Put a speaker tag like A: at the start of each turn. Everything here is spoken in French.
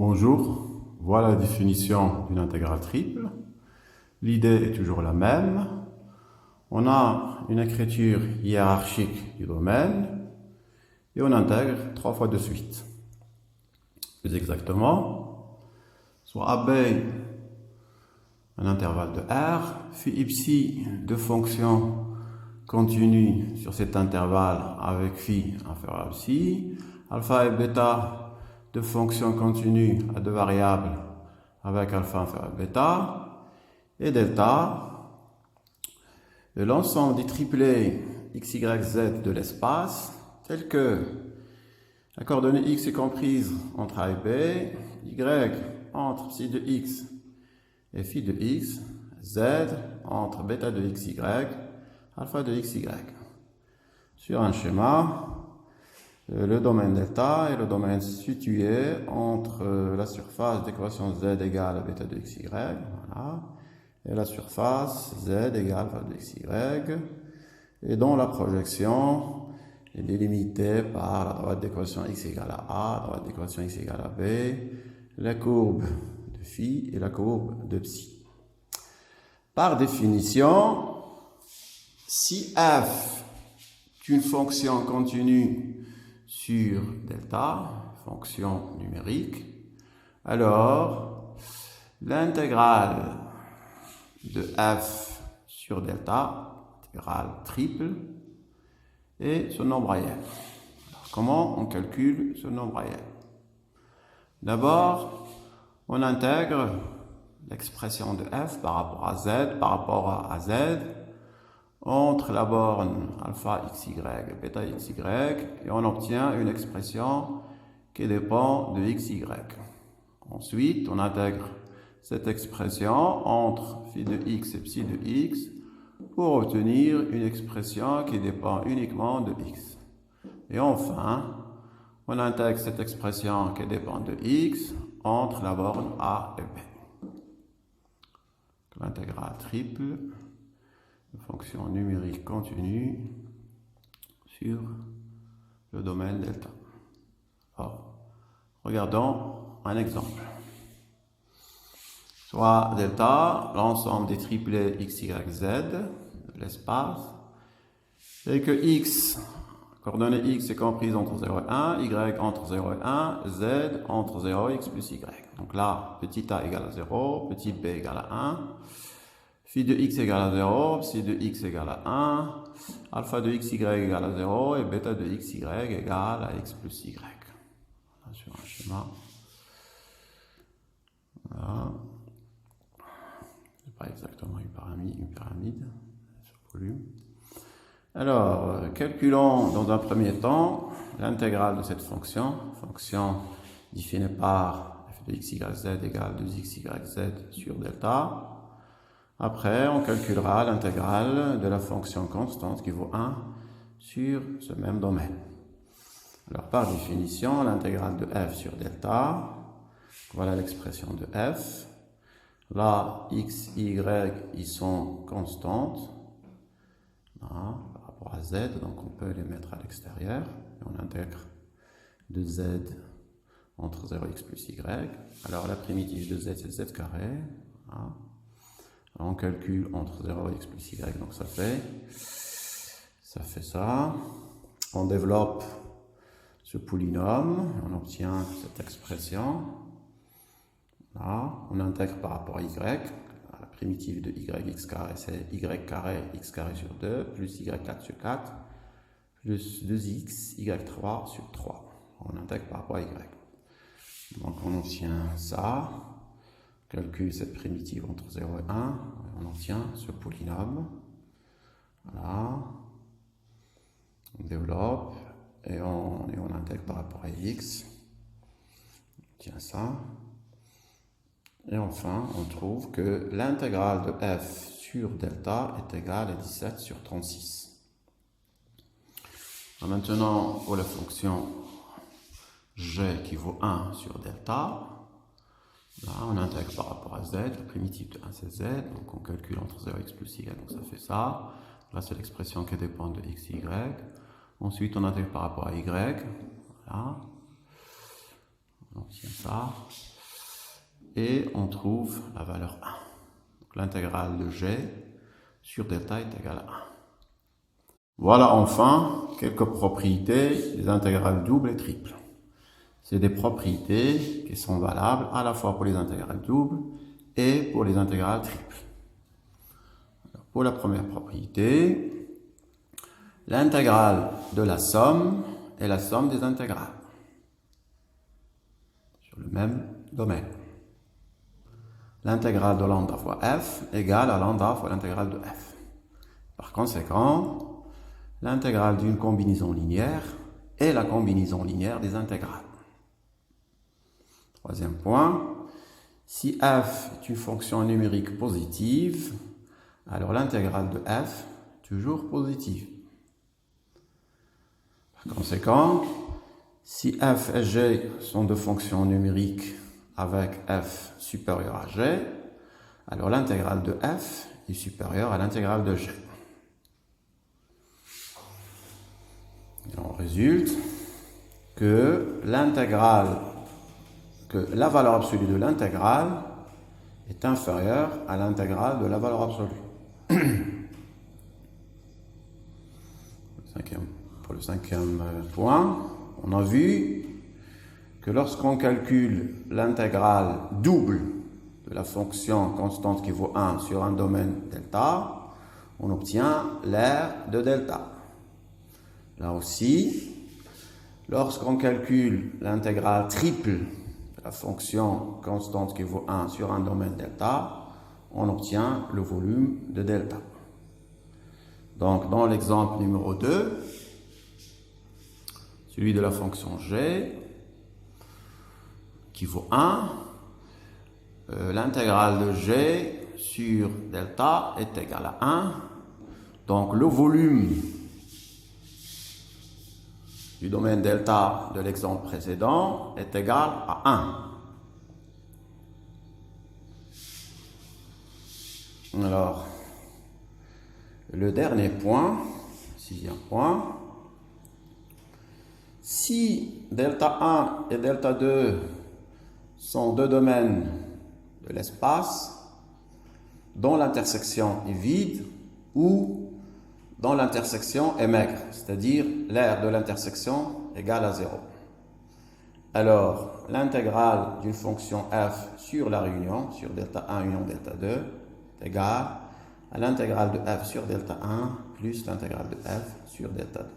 A: Bonjour, voilà la définition d'une intégrale triple. L'idée est toujours la même. On a une écriture hiérarchique du domaine et on intègre 3 fois de suite. Plus exactement, soit AB un intervalle de R, phi psi de fonctions continues sur cet intervalle avec phi inférieur à psi, alpha et bêta de fonctions continues à deux variables avec alpha inférieur à bêta, et delta, de l'ensemble des triplés x, y, z de l'espace, tel que la coordonnée x est comprise entre a et b, y entre psi de x et phi de x, z entre bêta de xy, alpha de xy. Sur un schéma, le domaine delta est le domaine situé entre la surface d'équation z égale à bêta de xy, voilà, et la surface z égale à alpha de xy, et dont la projection est délimitée par la droite d'équation x égale à a, la droite d'équation x égale à b, la courbe de phi et la courbe de psi. Par définition, si f est une fonction continue sur delta, fonction numérique, alors l'intégrale de f sur delta, intégrale triple, est ce nombre réel. Alors, comment on calcule ce nombre réel? D'abord, on intègre l'expression de f par rapport à z, par rapport à z, entre la borne alpha xy et bêta xy, et on obtient une expression qui dépend de xy. Ensuite, on intègre cette expression entre phi de x et psi de x pour obtenir une expression qui dépend uniquement de x. Et enfin, on intègre cette expression qui dépend de x entre la borne a et b. L'intégrale triple, une fonction numérique continue sur le domaine delta. Alors, regardons un exemple. Soit delta, l'ensemble des triplés x, y, z de l'espace, et que x, coordonnée x est comprise entre 0 et 1, y entre 0 et 1, z entre 0 et x plus y. Donc là, petit a égale à 0, petit b égale à 1, phi de x égale à 0, psi de x égale à 1, alpha de xy égale à 0 et bêta de xy égale à x plus y. Voilà, sur un schéma. Voilà. C'est pas exactement une pyramide sur volume. Alors, calculons dans un premier temps l'intégrale de cette fonction définie par f de x, y, z égale 2x, y, z sur delta. Après, on calculera l'intégrale de la fonction constante qui vaut 1 sur ce même domaine. Alors, par définition, l'intégrale de f sur delta, voilà l'expression de f. Là, x, y, ils sont constantes. Voilà, par rapport à z, donc on peut les mettre à l'extérieur. Et on intègre de z entre 0x plus y. Alors, la primitive de z, c'est z carré. Voilà. Alors, on calcule entre 0x plus y, donc ça fait ça. On développe ce polynôme, on obtient cette expression. Là, on intègre par rapport à y, la primitive de y, x carré, c'est y carré, x carré sur 2, plus y4 sur 4, plus 2x, y3 sur 3. On intègre par rapport à y. Donc on obtient ça, on calcule cette primitive entre 0 et 1, on obtient ce polynôme. Voilà. On développe et on intègre par rapport à x. On obtient ça. Et enfin, on trouve que l'intégrale de f sur delta est égale à 17 sur 36. Alors maintenant, pour la fonction g qui vaut 1 sur delta, là, on intègre par rapport à z, la primitive de 1 c'est z, donc on calcule entre 0x plus y, donc ça fait ça. Là, c'est l'expression qui dépend de x, y. Ensuite, on intègre par rapport à y, voilà. On obtient ça. et on trouve la valeur 1. L'intégrale de g sur delta est égale à 1. Voilà enfin quelques propriétés des intégrales doubles et triples. C'est des propriétés qui sont valables à la fois pour les intégrales doubles et pour les intégrales triples. Alors, pour la première propriété, l'intégrale de la somme est la somme des intégrales sur le même domaine. L'intégrale de lambda fois f égale à lambda fois l'intégrale de f. Par conséquent, l'intégrale d'une combinaison linéaire est la combinaison linéaire des intégrales. Troisième point, si f est une fonction numérique positive, alors l'intégrale de f est toujours positive. Par conséquent, si f et g sont deux fonctions numériques avec f supérieur à g, alors l'intégrale de f est supérieure à l'intégrale de g. Et on résulte que la valeur absolue de l'intégrale est inférieure à l'intégrale de la valeur absolue. Pour le cinquième point, on a vu que lorsqu'on calcule l'intégrale double de la fonction constante qui vaut 1 sur un domaine delta, on obtient l'aire de delta. Là aussi, lorsqu'on calcule l'intégrale triple de la fonction constante qui vaut 1 sur un domaine delta, on obtient le volume de delta. Donc, dans l'exemple numéro 2, celui de la fonction g, qui vaut 1, l'intégrale de g sur delta est égale à 1. Donc, le volume du domaine delta de l'exemple précédent est égal à 1. Alors, le dernier point, sixième point, si delta 1 et delta 2 sont deux domaines de l'espace dont l'intersection est vide ou dont l'intersection est maigre, c'est-à-dire l'aire de l'intersection égale à 0. Alors, l'intégrale d'une fonction f sur la réunion, sur delta 1 union delta 2, est égale à l'intégrale de f sur delta 1 plus l'intégrale de f sur delta 2.